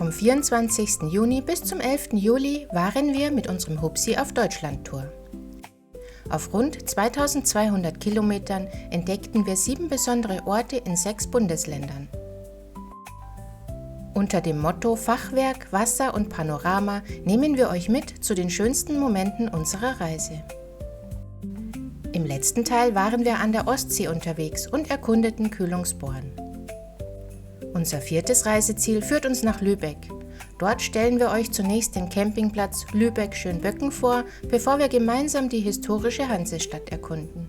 Vom 24. Juni bis zum 11. Juli waren wir mit unserem Hupsi auf Deutschlandtour. Auf rund 2200 Kilometern entdeckten wir 7 besondere Orte in 6 Bundesländern. Unter dem Motto Fachwerk, Wasser und Panorama nehmen wir euch mit zu den schönsten Momenten unserer Reise. Im letzten Teil waren wir an der Ostsee unterwegs und erkundeten Kühlungsborn. Unser 4. Reiseziel führt uns nach Lübeck. Dort stellen wir euch zunächst den Campingplatz Lübeck-Schönböcken vor, bevor wir gemeinsam die historische Hansestadt erkunden.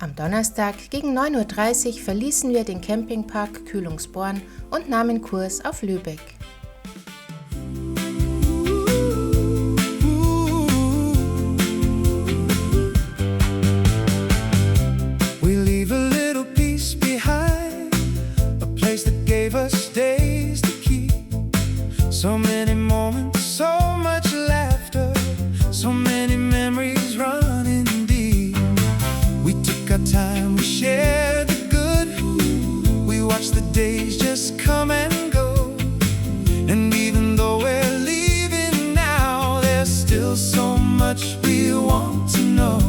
Am Donnerstag gegen 9:30 Uhr verließen wir den Campingpark Kühlungsborn und nahmen Kurs auf Lübeck. We leave a little piece behind, a place that gave us days to keep. So many moments, so much laughter, so many memories running deep. We took our time, we shared the good, we watched the days just come and go. And even though we're leaving now, there's still so much we want to know.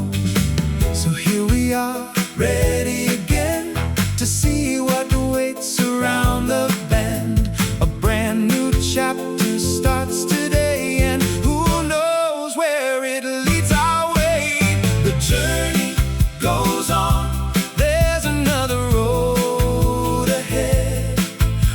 So here we are, ready again to see what awaits around the bend. A brand new chapter starts today, and who knows where it leads our way. The journey goes on, there's another road ahead.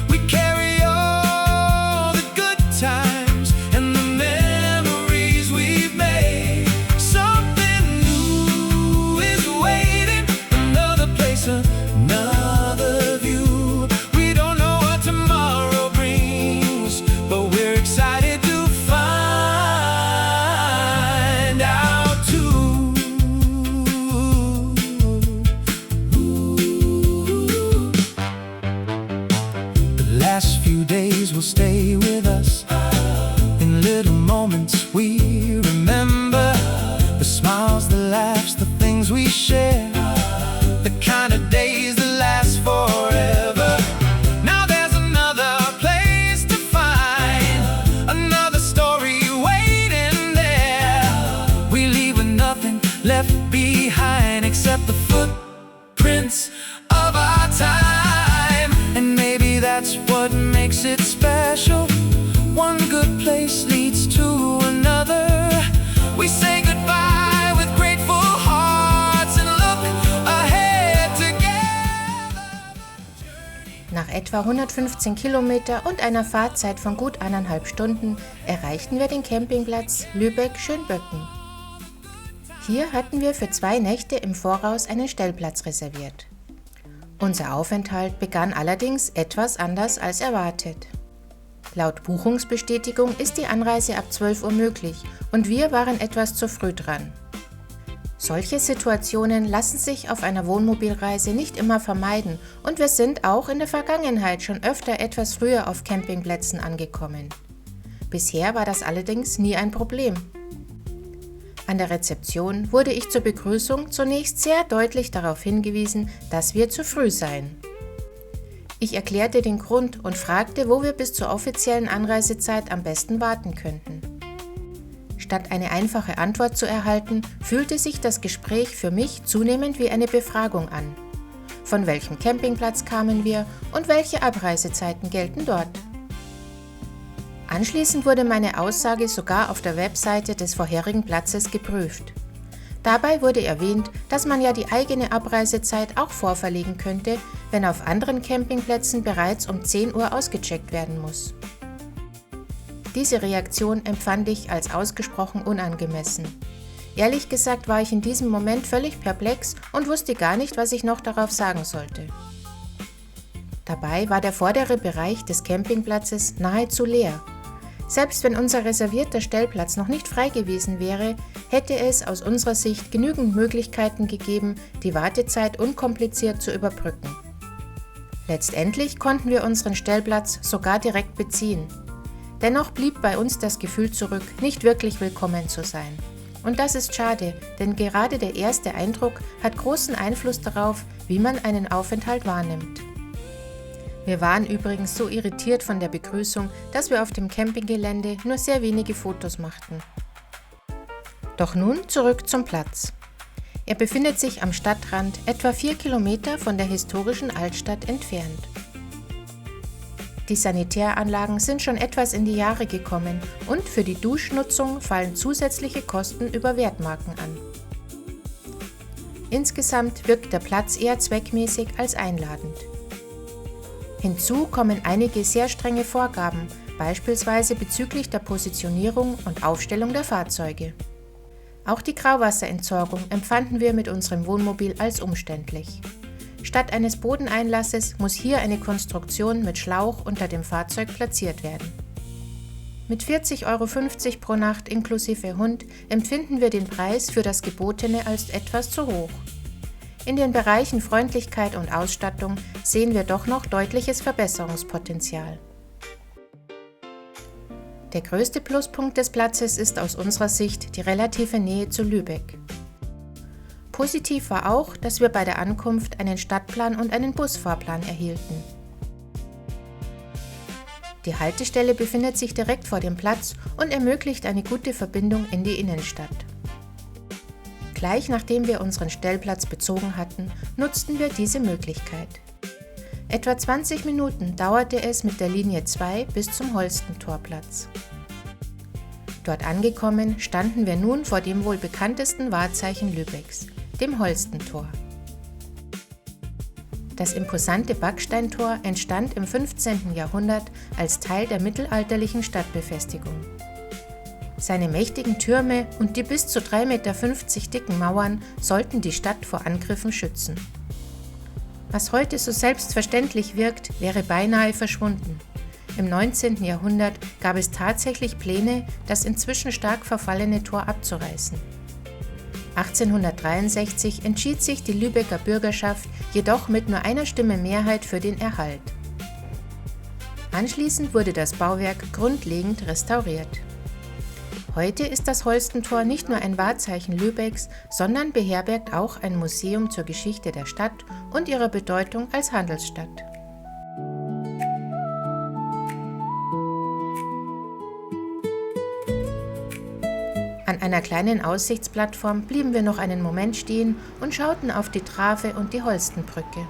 We carry all the good times and the memories we've made. Something new is waiting, another place, another view. We don't know what tomorrow brings, but we're excited to find out too. The last few days will stay with us. In little moments we remember the smiles, the laughs, the things we share, the kind of days that last forever. Now there's another place to find, another story waiting there. We leave with nothing left behind except the footprints of our time. And maybe that's what makes it special. One good place leads to another. We say goodbye with grateful hearts and look ahead together. Nach etwa 115 Kilometer und einer Fahrzeit von gut 1,5 Stunden erreichten wir den Campingplatz Lübeck-Schönböcken. Hier hatten wir für 2 Nächte im Voraus einen Stellplatz reserviert. Unser Aufenthalt begann allerdings etwas anders als erwartet. Laut Buchungsbestätigung ist die Anreise ab 12 Uhr möglich und wir waren etwas zu früh dran. Solche Situationen lassen sich auf einer Wohnmobilreise nicht immer vermeiden und wir sind auch in der Vergangenheit schon öfter etwas früher auf Campingplätzen angekommen. Bisher war das allerdings nie ein Problem. An der Rezeption wurde ich zur Begrüßung zunächst sehr deutlich darauf hingewiesen, dass wir zu früh seien. Ich erklärte den Grund und fragte, wo wir bis zur offiziellen Anreisezeit am besten warten könnten. Statt eine einfache Antwort zu erhalten, fühlte sich das Gespräch für mich zunehmend wie eine Befragung an. Von welchem Campingplatz kamen wir und welche Abreisezeiten gelten dort? Anschließend wurde meine Aussage sogar auf der Webseite des vorherigen Platzes geprüft. Dabei wurde erwähnt, dass man ja die eigene Abreisezeit auch vorverlegen könnte, wenn auf anderen Campingplätzen bereits um 10 Uhr ausgecheckt werden muss. Diese Reaktion empfand ich als ausgesprochen unangemessen. Ehrlich gesagt war ich in diesem Moment völlig perplex und wusste gar nicht, was ich noch darauf sagen sollte. Dabei war der vordere Bereich des Campingplatzes nahezu leer. Selbst wenn unser reservierter Stellplatz noch nicht frei gewesen wäre, hätte es aus unserer Sicht genügend Möglichkeiten gegeben, die Wartezeit unkompliziert zu überbrücken. Letztendlich konnten wir unseren Stellplatz sogar direkt beziehen. Dennoch blieb bei uns das Gefühl zurück, nicht wirklich willkommen zu sein. Und das ist schade, denn gerade der erste Eindruck hat großen Einfluss darauf, wie man einen Aufenthalt wahrnimmt. Wir waren übrigens so irritiert von der Begrüßung, dass wir auf dem Campinggelände nur sehr wenige Fotos machten. Doch nun zurück zum Platz. Er befindet sich am Stadtrand, etwa 4 Kilometer von der historischen Altstadt entfernt. Die Sanitäranlagen sind schon etwas in die Jahre gekommen und für die Duschnutzung fallen zusätzliche Kosten über Wertmarken an. Insgesamt wirkt der Platz eher zweckmäßig als einladend. Hinzu kommen einige sehr strenge Vorgaben, beispielsweise bezüglich der Positionierung und Aufstellung der Fahrzeuge. Auch die Grauwasserentsorgung empfanden wir mit unserem Wohnmobil als umständlich. Statt eines Bodeneinlasses muss hier eine Konstruktion mit Schlauch unter dem Fahrzeug platziert werden. Mit 40,50 € pro Nacht inklusive Hund empfinden wir den Preis für das Gebotene als etwas zu hoch. In den Bereichen Freundlichkeit und Ausstattung sehen wir doch noch deutliches Verbesserungspotenzial. Der größte Pluspunkt des Platzes ist aus unserer Sicht die relative Nähe zu Lübeck. Positiv war auch, dass wir bei der Ankunft einen Stadtplan und einen Busfahrplan erhielten. Die Haltestelle befindet sich direkt vor dem Platz und ermöglicht eine gute Verbindung in die Innenstadt. Gleich nachdem wir unseren Stellplatz bezogen hatten, nutzten wir diese Möglichkeit. Etwa 20 Minuten dauerte es mit der Linie 2 bis zum Holstentorplatz. Dort angekommen, standen wir nun vor dem wohl bekanntesten Wahrzeichen Lübecks, dem Holstentor. Das imposante Backsteintor entstand im 15. Jahrhundert als Teil der mittelalterlichen Stadtbefestigung. Seine mächtigen Türme und die bis zu 3,50 Meter dicken Mauern sollten die Stadt vor Angriffen schützen. Was heute so selbstverständlich wirkt, wäre beinahe verschwunden. Im 19. Jahrhundert gab es tatsächlich Pläne, das inzwischen stark verfallene Tor abzureißen. 1863 entschied sich die Lübecker Bürgerschaft jedoch mit nur einer Stimme Mehrheit für den Erhalt. Anschließend wurde das Bauwerk grundlegend restauriert. Heute ist das Holstentor nicht nur ein Wahrzeichen Lübecks, sondern beherbergt auch ein Museum zur Geschichte der Stadt und ihrer Bedeutung als Handelsstadt. An einer kleinen Aussichtsplattform blieben wir noch einen Moment stehen und schauten auf die Trave und die Holstenbrücke.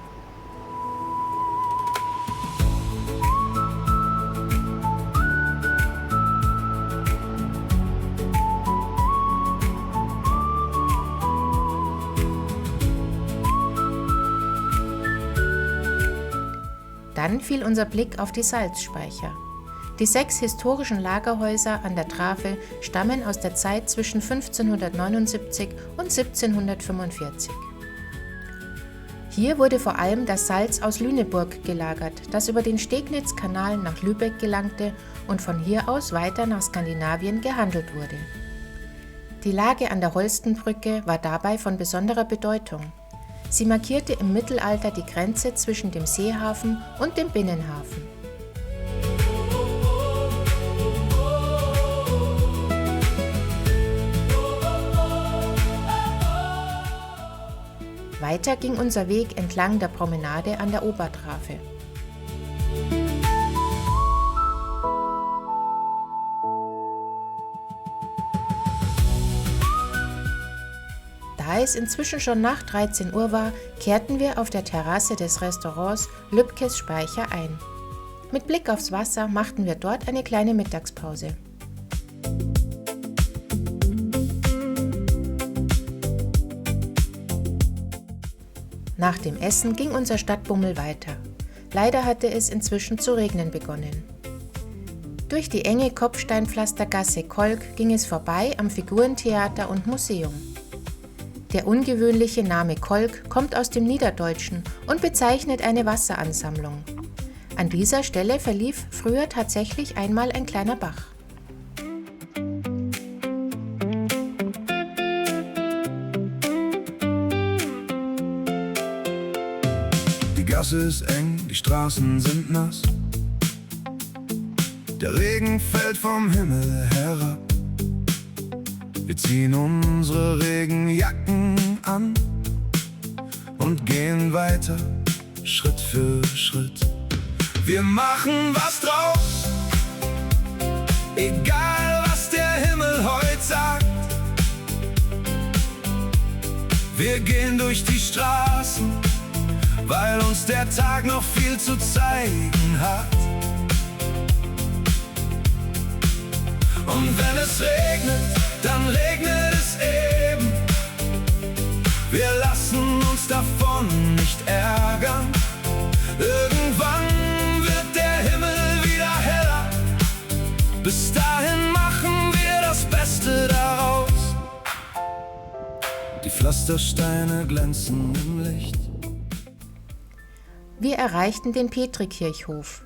Dann fiel unser Blick auf die Salzspeicher. Die 6 historischen Lagerhäuser an der Trave stammen aus der Zeit zwischen 1579 und 1745. Hier wurde vor allem das Salz aus Lüneburg gelagert, das über den Stegnitz-Kanal nach Lübeck gelangte und von hier aus weiter nach Skandinavien gehandelt wurde. Die Lage an der Holstenbrücke war dabei von besonderer Bedeutung. Sie markierte im Mittelalter die Grenze zwischen dem Seehafen und dem Binnenhafen. Weiter ging unser Weg entlang der Promenade an der Obertrave. Da es inzwischen schon nach 13 Uhr war, kehrten wir auf der Terrasse des Restaurants Lübkes Speicher ein. Mit Blick aufs Wasser machten wir dort eine kleine Mittagspause. Nach dem Essen ging unser Stadtbummel weiter. Leider hatte es inzwischen zu regnen begonnen. Durch die enge Kopfsteinpflastergasse Kolk ging es vorbei am Figurentheater und Museum. Der ungewöhnliche Name Kolk kommt aus dem Niederdeutschen und bezeichnet eine Wasseransammlung. An dieser Stelle verlief früher tatsächlich einmal ein kleiner Bach. Die Gasse ist eng, die Straßen sind nass. Der Regen fällt vom Himmel herab. Wir ziehen unsere Regenjacken an und gehen weiter, Schritt für Schritt. Wir machen was draus, egal was der Himmel heute sagt. Wir gehen durch die Straßen, weil uns der Tag noch viel zu zeigen hat. Und wenn es regnet, dann regnet es eben. Wir lassen uns davon nicht ärgern. Irgendwann wird der Himmel wieder heller. Bis dahin machen wir das Beste daraus. Die Pflastersteine glänzen im Licht. Wir erreichten den Petrikirchhof.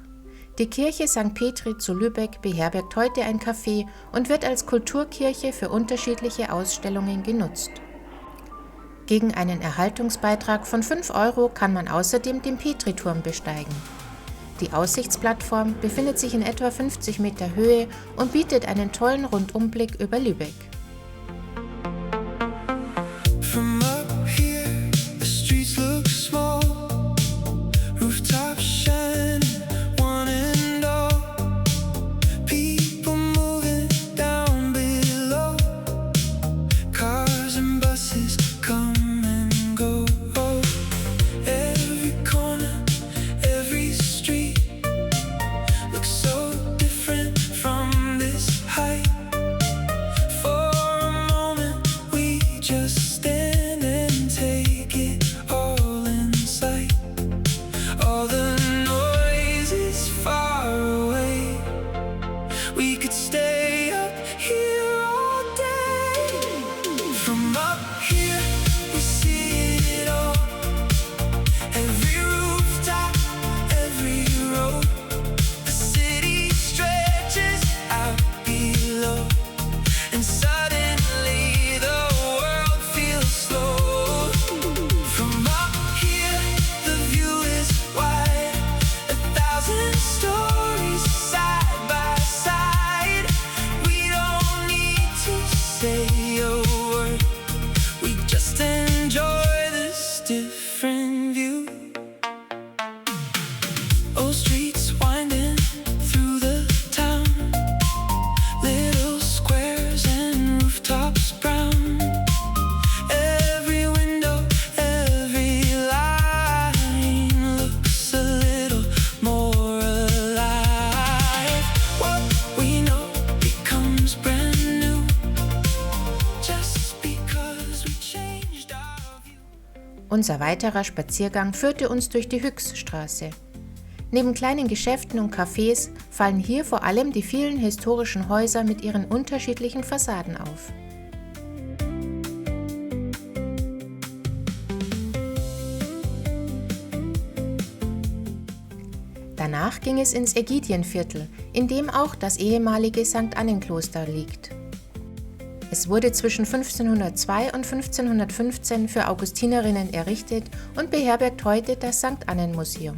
Die Kirche St. Petri zu Lübeck beherbergt heute ein Café und wird als Kulturkirche für unterschiedliche Ausstellungen genutzt. Gegen einen Erhaltungsbeitrag von 5 € kann man außerdem den Petriturm besteigen. Die Aussichtsplattform befindet sich in etwa 50 Meter Höhe und bietet einen tollen Rundumblick über Lübeck. Unser weiterer Spaziergang führte uns durch die Hüchsstraße. Neben kleinen Geschäften und Cafés fallen hier vor allem die vielen historischen Häuser mit ihren unterschiedlichen Fassaden auf. Danach ging es ins Ägidienviertel, in dem auch das ehemalige St. Annenkloster liegt. Es wurde zwischen 1502 und 1515 für Augustinerinnen errichtet und beherbergt heute das St. Annen Museum.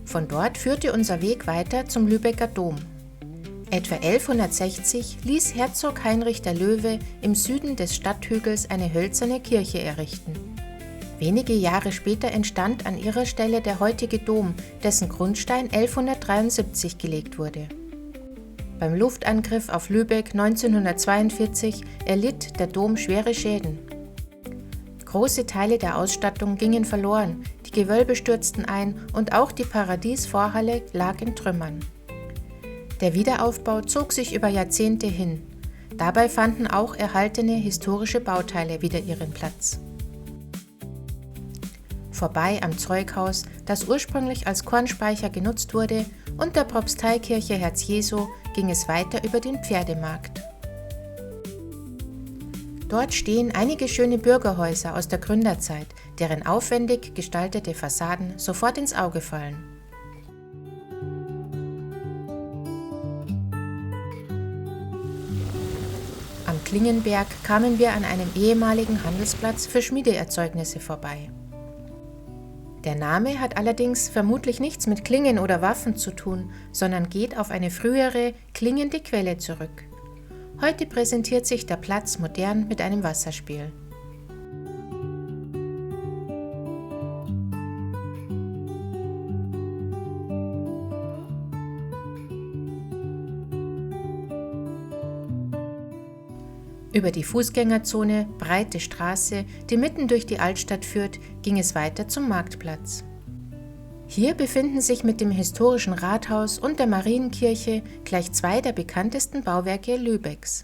Von dort führte unser Weg weiter zum Lübecker Dom. Etwa 1160 ließ Herzog Heinrich der Löwe im Süden des Stadthügels eine hölzerne Kirche errichten. Wenige Jahre später entstand an ihrer Stelle der heutige Dom, dessen Grundstein 1173 gelegt wurde. Beim Luftangriff auf Lübeck 1942 erlitt der Dom schwere Schäden. Große Teile der Ausstattung gingen verloren, die Gewölbe stürzten ein und auch die Paradiesvorhalle lag in Trümmern. Der Wiederaufbau zog sich über Jahrzehnte hin. Dabei fanden auch erhaltene historische Bauteile wieder ihren Platz. Vorbei am Zeughaus, das ursprünglich als Kornspeicher genutzt wurde, und der Propsteikirche Herz Jesu ging es weiter über den Pferdemarkt. Dort stehen einige schöne Bürgerhäuser aus der Gründerzeit, deren aufwendig gestaltete Fassaden sofort ins Auge fallen. Am Klingenberg kamen wir an einem ehemaligen Handelsplatz für Schmiedeerzeugnisse vorbei. Der Name hat allerdings vermutlich nichts mit Klingen oder Waffen zu tun, sondern geht auf eine frühere, klingende Quelle zurück. Heute präsentiert sich der Platz modern mit einem Wasserspiel. Über die Fußgängerzone, breite Straße, die mitten durch die Altstadt führt, ging es weiter zum Marktplatz. Hier befinden sich mit dem historischen Rathaus und der Marienkirche gleich zwei der bekanntesten Bauwerke Lübecks.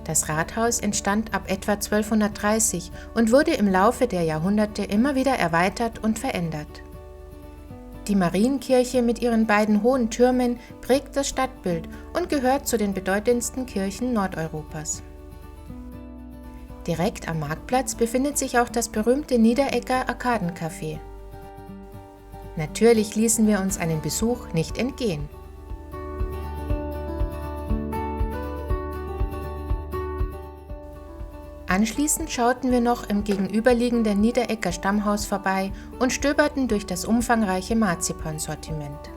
Das Rathaus entstand ab etwa 1230 und wurde im Laufe der Jahrhunderte immer wieder erweitert und verändert. Die Marienkirche mit ihren beiden hohen Türmen prägt das Stadtbild und gehört zu den bedeutendsten Kirchen Nordeuropas. Direkt am Marktplatz befindet sich auch das berühmte Niederegger Arkadencafé. Natürlich ließen wir uns einen Besuch nicht entgehen. Anschließend schauten wir noch im gegenüberliegenden Niederegger Stammhaus vorbei und stöberten durch das umfangreiche Marzipansortiment.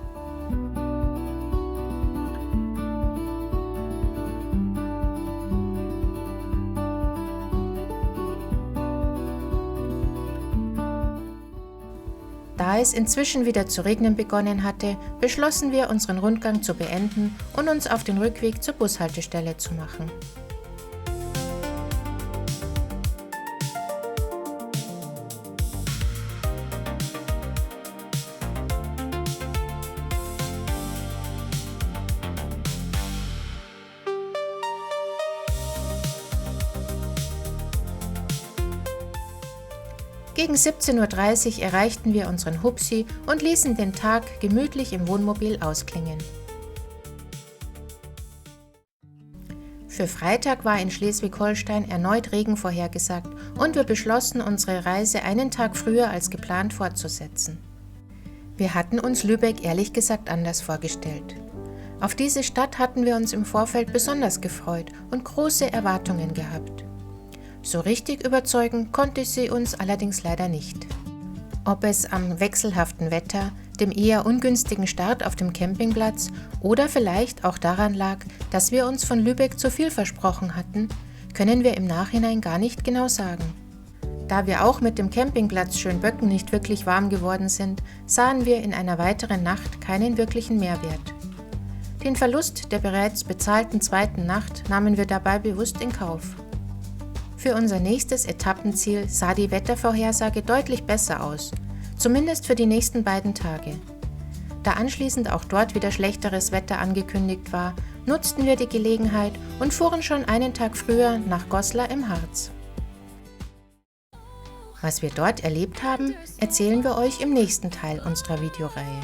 Da es inzwischen wieder zu regnen begonnen hatte, beschlossen wir, unseren Rundgang zu beenden und uns auf den Rückweg zur Bushaltestelle zu machen. Gegen 17:30 Uhr erreichten wir unseren Hupsi und ließen den Tag gemütlich im Wohnmobil ausklingen. Für Freitag war in Schleswig-Holstein erneut Regen vorhergesagt und wir beschlossen, unsere Reise einen Tag früher als geplant fortzusetzen. Wir hatten uns Lübeck ehrlich gesagt anders vorgestellt. Auf diese Stadt hatten wir uns im Vorfeld besonders gefreut und große Erwartungen gehabt. So richtig überzeugen konnte sie uns allerdings leider nicht. Ob es am wechselhaften Wetter, dem eher ungünstigen Start auf dem Campingplatz oder vielleicht auch daran lag, dass wir uns von Lübeck zu viel versprochen hatten, können wir im Nachhinein gar nicht genau sagen. Da wir auch mit dem Campingplatz Schönböcken nicht wirklich warm geworden sind, sahen wir in einer weiteren Nacht keinen wirklichen Mehrwert. Den Verlust der bereits bezahlten zweiten Nacht nahmen wir dabei bewusst in Kauf. Für unser nächstes Etappenziel sah die Wettervorhersage deutlich besser aus, zumindest für die nächsten beiden Tage. Da anschließend auch dort wieder schlechteres Wetter angekündigt war, nutzten wir die Gelegenheit und fuhren schon einen Tag früher nach Goslar im Harz. Was wir dort erlebt haben, erzählen wir euch im nächsten Teil unserer Videoreihe.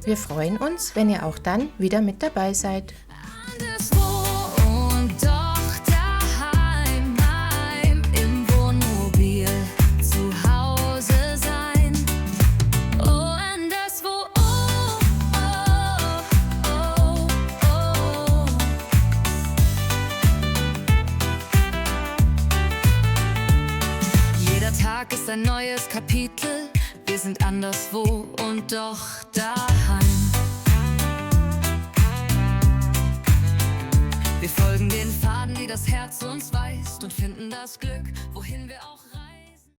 Wir freuen uns, wenn ihr auch dann wieder mit dabei seid. Ist ein neues Kapitel, wir sind anderswo und doch daheim. Wir folgen den Pfaden, die das Herz uns weist und finden das Glück, wohin wir